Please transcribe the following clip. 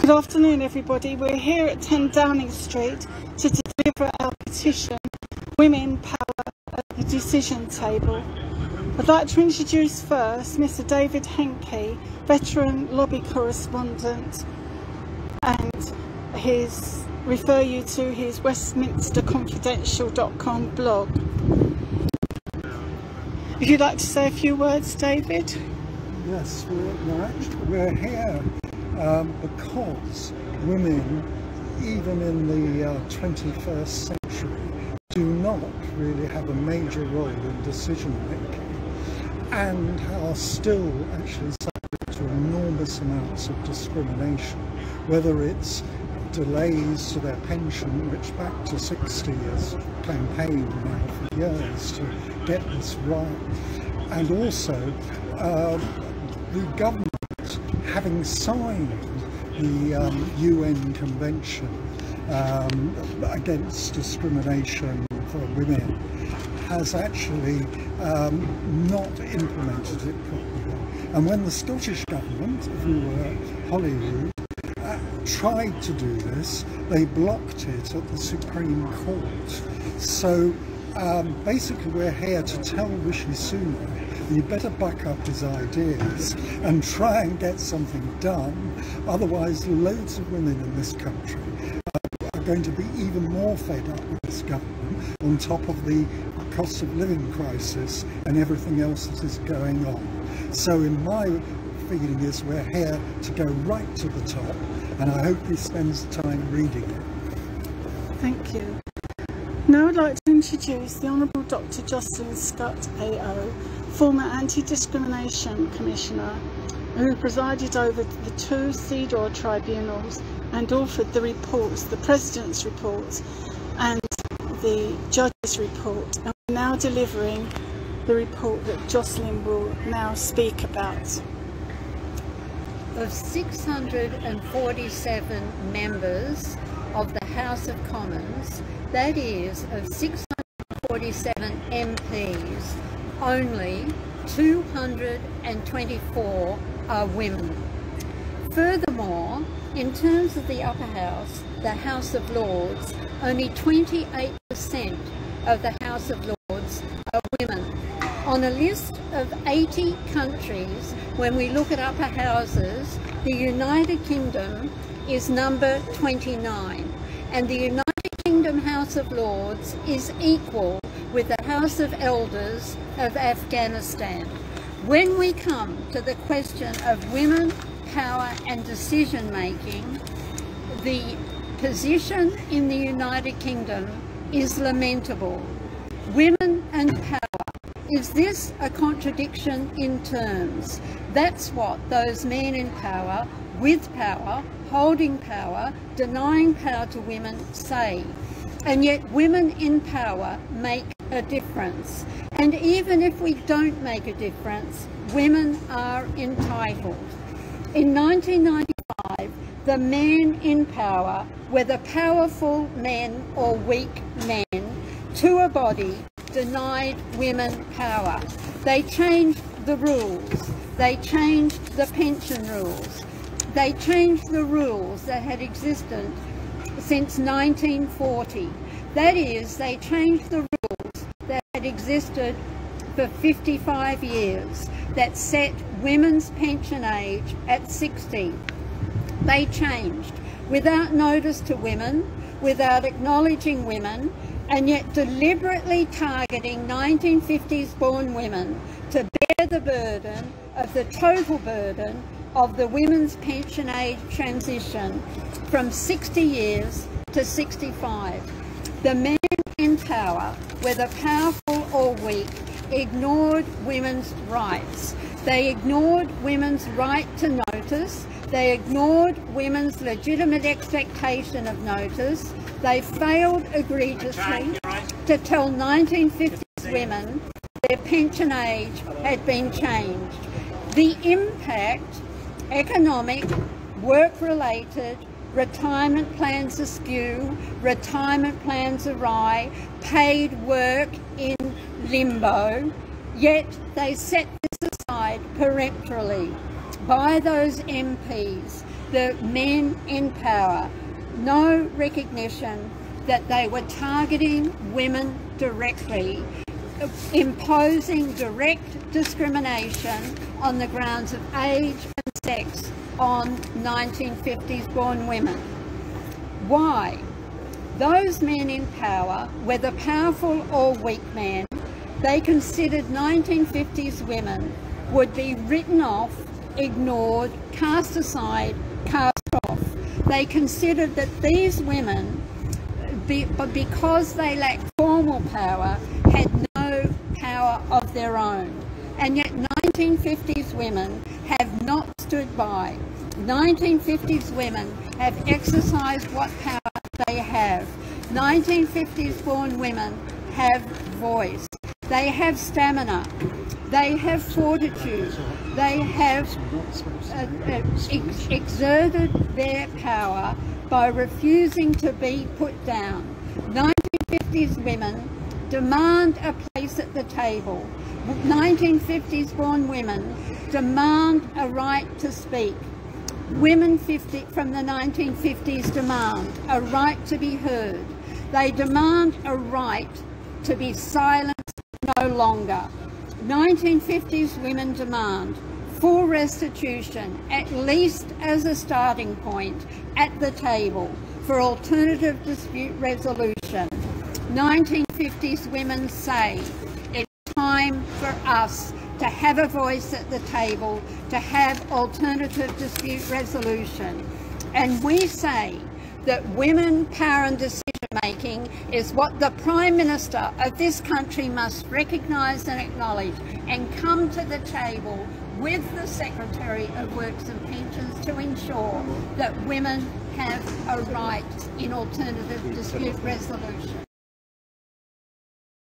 Good afternoon, everybody. We're here at 10 Downing Street to deliver our petition, Women Power at the Decision Table. I'd like to introduce first Mr. David Hencke, veteran lobby correspondent, and refer you to his westminsterconfidential.com blog. If you'd like to say a few words, David? Yes, we're here because women, even in the 21st century, do not really have a major role in decision making and are still actually subject to enormous amounts of discrimination, whether it's delays to their pension, which back to 60 years campaign now for years to get this right, and also the government having signed the UN Convention against discrimination for women has actually not implemented it properly. And when the Scottish government, who were Holyrood, tried to do this, they blocked it at the Supreme Court. So basically we're here to tell Rishi Sunak you better back up his ideas and try and get something done, otherwise loads of women in this country are going to be even more fed up with this government on top of the cost of living crisis and everything else that is going on. So in my feeling is we're here to go right to the top, and I hope he spends time reading it. Thank you. Now I'd like to introduce the Honourable Dr. Jocelyn Scott AO, former Anti-Discrimination Commissioner, who presided over the two CEDAW tribunals and authored the reports, the President's reports and the Judge's report, and we're now delivering the report that Jocelyn will now speak about. Of 647 members of the House of Commons, that is, of 647 MPs, only 224 are women. Furthermore, in terms of the upper house, the House of Lords, only 28% of the House of Lords are women. On a list of 80 countries, when we look at upper houses, the United Kingdom is number 29, and the United Kingdom House of Lords is equal with the House of Elders of Afghanistan. When we come to the question of women, power and decision making, the position in the United Kingdom is lamentable. Women and power. Is this a contradiction in terms? That's what those men in power, with power, holding power, denying power to women say. And yet women in power make a difference. And even if we don't make a difference, women are entitled. In 1995, the men in power, whether powerful men or weak men, to a body, denied women power. They changed the rules. They changed the pension rules. They changed the rules that had existed since 1940. That is, they changed the rules that had existed for 55 years that set women's pension age at 60. They changed without notice to women, without acknowledging women, and yet deliberately targeting 1950s born women to bear the burden of the total burden of the women's pension age transition from 60 years to 65. The men in power, whether powerful or weak, ignored women's rights. They ignored women's right to notice. They ignored women's legitimate expectation of notice. They failed egregiously to tell 1950s women their pension age had been changed. The impact, economic, work-related, retirement plans askew, retirement plans awry, paid work in limbo, yet they set this aside peremptorily by those MPs. the men in power no recognition that they were targeting women directly, imposing direct discrimination on the grounds of age and sex on 1950s born women. Why? Those men in power, whether powerful or weak men, they considered 1950s women would be written off, ignored, cast aside, cast off. They considered that these women, because they lacked formal power, had no power of their own. And yet 1950s women have not stood by. 1950s women have exercised what power they have. 1950s born women have voice. They have stamina. They have fortitude. They have exerted their power by refusing to be put down. 1950s women demand a place at the table. 1950s born women demand a right to speak. Women from the 1950s demand a right to be heard. They demand a right to be silenced no longer. 1950s women demand full restitution, at least as a starting point, at the table for alternative dispute resolution. 1950s women say it's time for us to have a voice at the table, to have alternative dispute resolution. And we say that women power and decision making is what the Prime Minister of this country must recognise and acknowledge, and come to the table with the Secretary of Works and Pensions to ensure that women have a right in alternative dispute resolution.